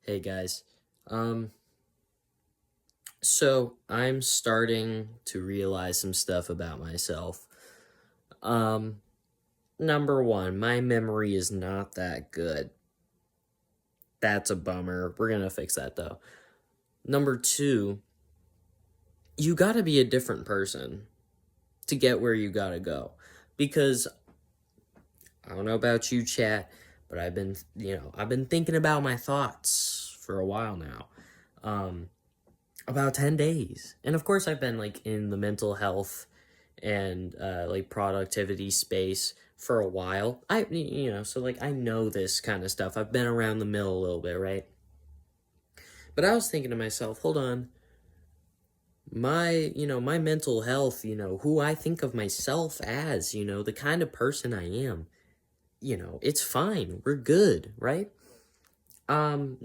Hey guys. Um, so I'm starting to realize some stuff about myself. Um, Number one, my memory is not that good. That's a bummer. We're gonna fix that though. Number two, you gotta be a different person to get where you gotta go. Because I don't know about you, chat, but I've been thinking about my thoughts for a while now. Um, about 10 days. And of course I've been like in the mental health and like productivity space for a while. So like I know this kind of stuff. I've been around the mill a little bit, right? But I was thinking to myself, hold on. My mental health, who I think of myself as, the kind of person I am, it's fine. We're good, right? No.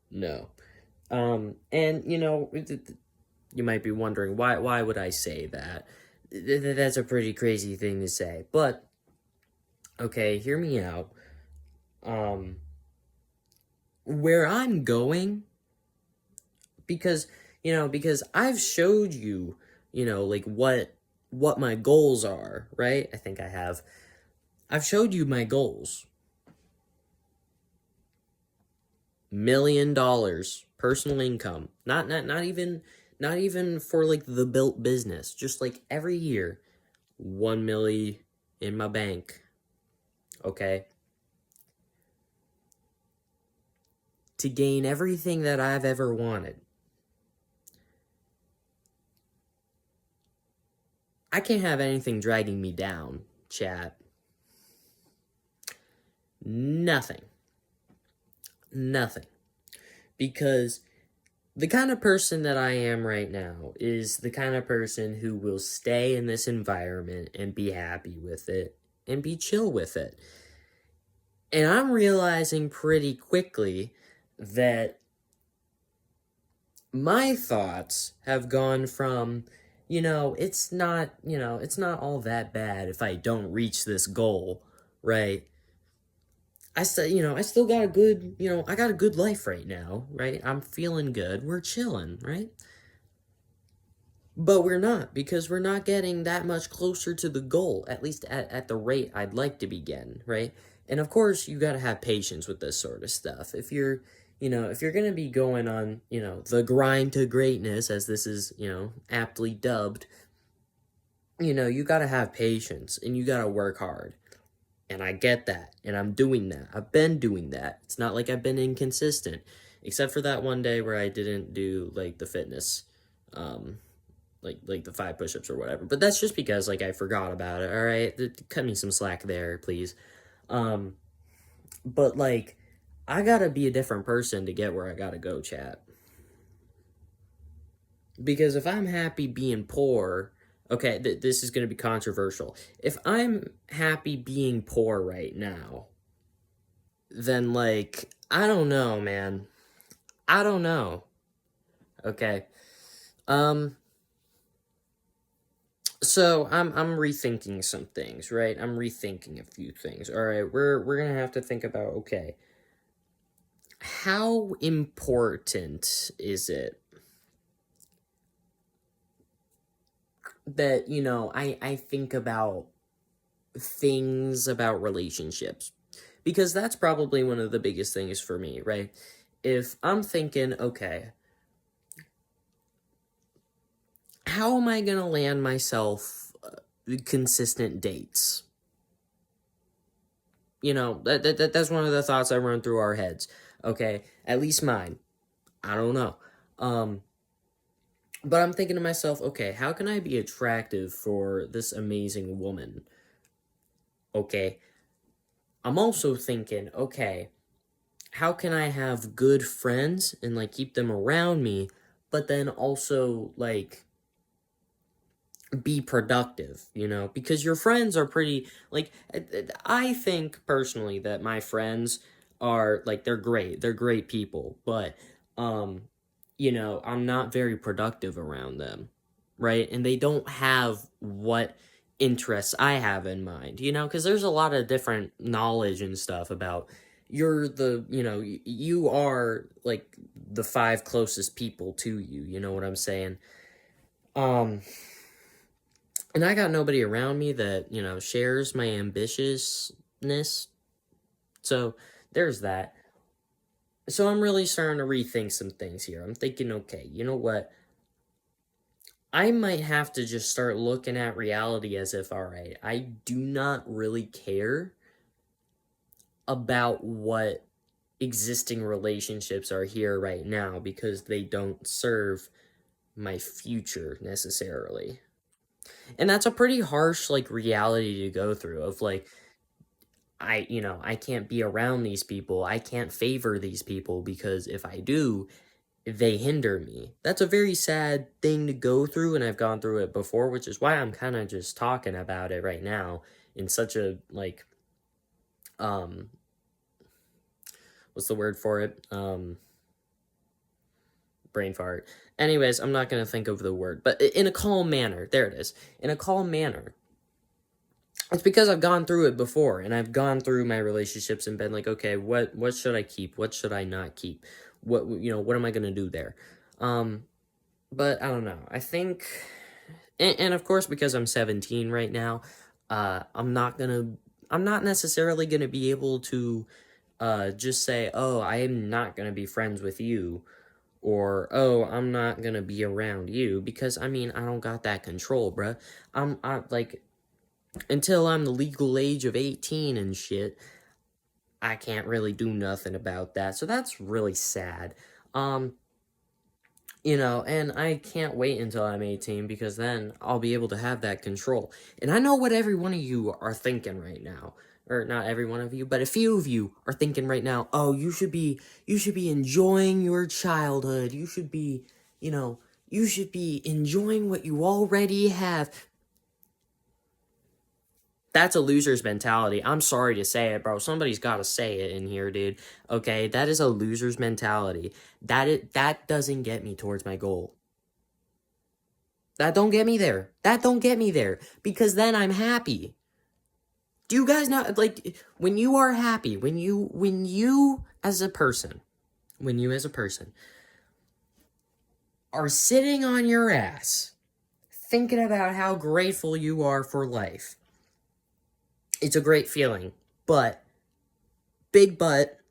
No. And you might be wondering why would I say that? That's a pretty crazy thing to say. But okay, hear me out. Um where I'm going, because I've showed you, like what my goals are, right? I think I have. I've showed you my goals. $1 million personal income. Not even for like the built business. Just like every year 1 million in my bank. Okay? To gain everything that I've ever wanted. I can't have anything dragging me down, chat. Nothing. Nothing. Because the kind of person that I am right now is the kind of person who will stay in this environment and be happy with it and be chill with it. And I'm realizing pretty quickly that my thoughts have gone from, it's not all that bad if I don't reach this goal, right? I still got a good, I got a good life right now, right? I'm feeling good. We're chilling, right? But we're not, because we're not getting that much closer to the goal, at least at the rate I'd like to be getting, right? And of course, you gotta have patience with this sort of stuff. If you're gonna be going on, the grind to greatness, as this is, aptly dubbed, you gotta have patience and you gotta work hard. And I get that, and I'm doing that. I've been doing that. It's not like I've been inconsistent, except for that one day where I didn't do like the fitness, um, like the 5 push-ups or whatever. But that's just because like I forgot about it. All right, cut me some slack there, please. Um, but like I gotta be a different person to get where I gotta go, chat. Because if I'm happy being poor, okay, this is gonna be controversial. If I'm happy being poor right now, then like I don't know, man. I don't know. Okay. Um so I'm rethinking some things, right? I'm rethinking a few things. All right, we're going to have to think about, okay, how important is it that, I think about things about relationships? Because that's probably one of the biggest things for me, right? If I'm thinking, okay, how am I going to land myself consistent dates? That's one of the thoughts that run through our heads. Okay, at least mine. I don't know. Um, but I'm thinking to myself, okay, how can I be attractive for this amazing woman? Okay. I'm also thinking, okay, how can I have good friends and like keep them around me, but then also like be productive, because your friends are pretty like I think personally that my friends are like they're great. They're great people, but um I'm not very productive around them, right? And they don't have what interests I have in mind, you know, because there's a lot of different knowledge and stuff about you are like the five closest people to you, you know what I'm saying? Um, and I got nobody around me that, shares my ambitiousness. So there's that. So I'm really starting to rethink some things here. I'm thinking, okay, you know what? I might have to just start looking at reality as if, all right, I do not really care about what existing relationships are here right now because they don't serve my future necessarily. And that's a pretty harsh like reality to go through of like I can't be around these people. I can't favor these people because if I do, they hinder me. That's a very sad thing to go through, and I've gone through it before, which is why I'm kind of just talking about it right now in such a like um what's the word for it? Brain fart. Anyways, I'm not going to think of the word, but in a calm manner. There it is. In a calm manner. It's because I've gone through it before, and I've gone through my relationships and been like, okay, what should I keep? What should I not keep? What am I going to do there? But I don't know. I think and of course because I'm 17 right now, I'm not necessarily going to be able to just say, "Oh, I am not going to be friends with you." Or, oh, I'm not gonna be around you, because, I mean, I don't got that control, bruh. Like, until I'm the legal age of 18 and shit, I can't really do nothing about that, so that's really sad. And I can't wait until I'm 18, because then I'll be able to have that control. And I know what every one of you are thinking right now. Or not every one of you, but a few of you are thinking right now, oh, you should be enjoying your childhood. You should be, you should be enjoying what you already have. That's a loser's mentality. I'm sorry to say it, bro. Somebody's got to say it in here, dude. Okay, that is a loser's mentality. That doesn't get me towards my goal. That don't get me there. That don't get me there, because then I'm happy. Do you guys know, like, when you are happy, when you as a person are sitting on your ass thinking about how grateful you are for life, it's a great feeling. But, big but,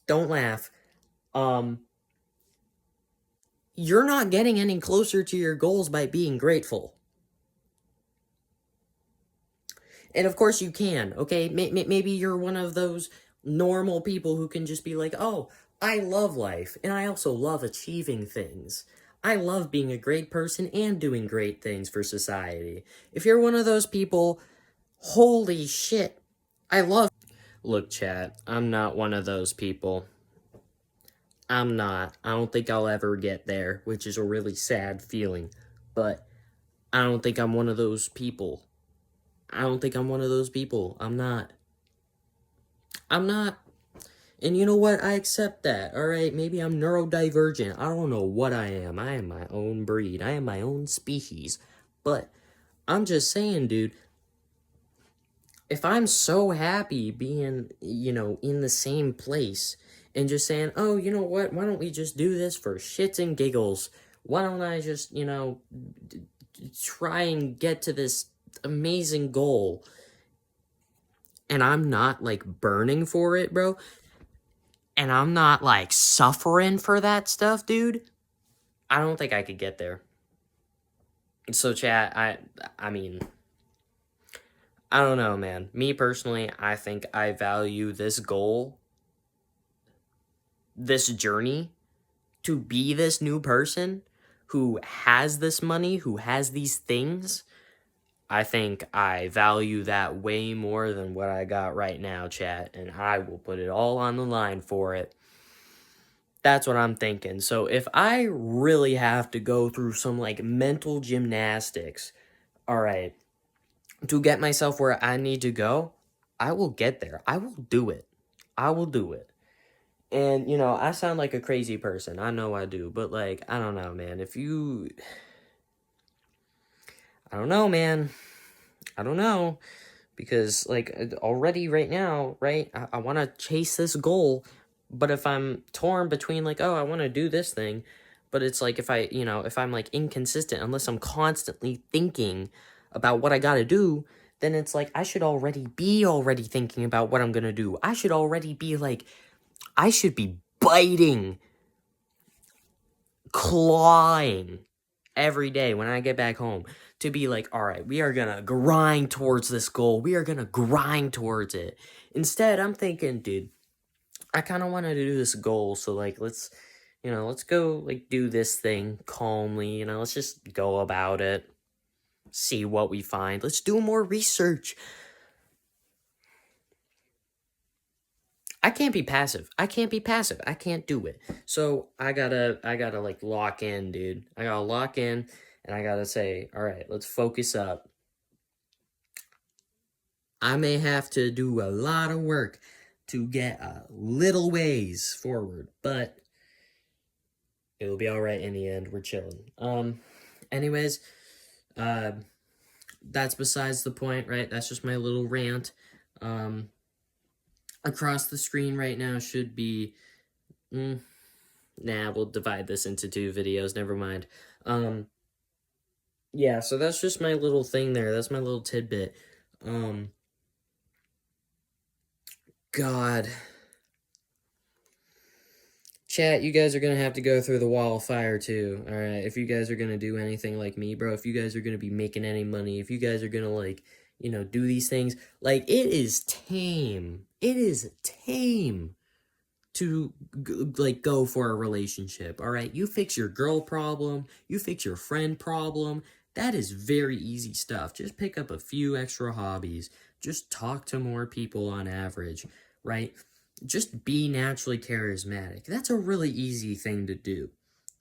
don't laugh, you're not getting any closer to your goals by being grateful. And of course you can, okay? Maybe you're one of those normal people who can just be like, oh, I love life, and I also love achieving things. I love being a great person and doing great things for society. If you're one of those people, holy shit, I love... Look, chat, I'm not one of those people. I'm not. I don't think I'll ever get there, which is a really sad feeling. But I don't think I'm one of those people. I'm not. And you know what? I accept that. Alright, maybe I'm neurodivergent. I don't know what I am. I am my own breed. I am my own species. But I'm just saying, dude, if I'm so happy being, in the same place and just saying, oh, you know what? Why don't we just do this for shits and giggles? Why don't I just, try and get to this amazing goal? And I'm not, like, burning for it, bro. And I'm not, like, suffering for that stuff, dude. I don't think I could get there. So, chat, I mean, I don't know, man. Me, personally, I think I value this goal, this journey, to be this new person who has this money, who has these things. I think I value that way more than what I got right now, chat, and I will put it all on the line for it. That's what I'm thinking. So if I really have to go through some, like, mental gymnastics, alright, to get myself where I need to go, I will get there. I will do it. I will do it. And, I sound like a crazy person. I know I do. But, like, I don't know, man. I don't know, man. I don't know, because like already right now, right, I want to chase this goal, but if I'm torn between like, oh, I want to do this thing, but it's like if I, if I'm like inconsistent, unless I'm constantly thinking about what I got to do, then it's like I should already be thinking about what I'm going to do. I should already be like, I should be biting, clawing every day when I get back home to be like, all right, we are gonna grind towards this goal. We are gonna grind towards it. Instead, I'm thinking, dude, I kind of wanted to do this goal, so like, let's go like do this thing calmly. Let's just go about it, see what we find. Let's do more research. I can't be passive. I can't do it. So I gotta like lock in, dude. I gotta lock in and I gotta say, all right, let's focus up. I may have to do a lot of work to get a little ways forward, but it'll be all right in the end. We're chilling. Anyways, that's besides the point, right? That's just my little rant. Across the screen right now should be, nah, we'll divide this into 2 videos. Never mind. Yeah, so that's just my little thing there. That's my little tidbit. God. Chat, you guys are gonna have to go through the wall of fire too, alright? If you guys are gonna do anything like me, bro, if you guys are gonna be making any money, if you guys are gonna, like, do these things, like, it is tame. It is tame to, like, go for a relationship, alright? You fix your girl problem, you fix your friend problem, that is very easy stuff. Just pick up a few extra hobbies. Just talk to more people on average, right? Just be naturally charismatic. That's a really easy thing to do.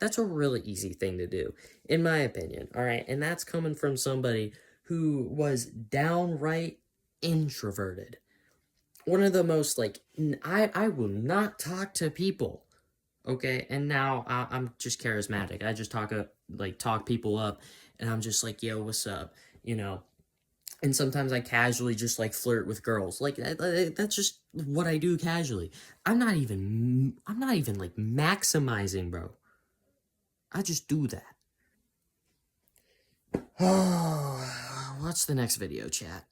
That's a really easy thing to do, in my opinion, alright? And that's coming from somebody who was downright introverted. One of the most, like, I will not talk to people, okay? And now I'm just charismatic. I just talk people up, and I'm just like, yo, what's up? And sometimes I casually just like flirt with girls. Like that's just what I do casually. I'm not even like maximizing, bro. I just do that. Oh, what's the next video, chat?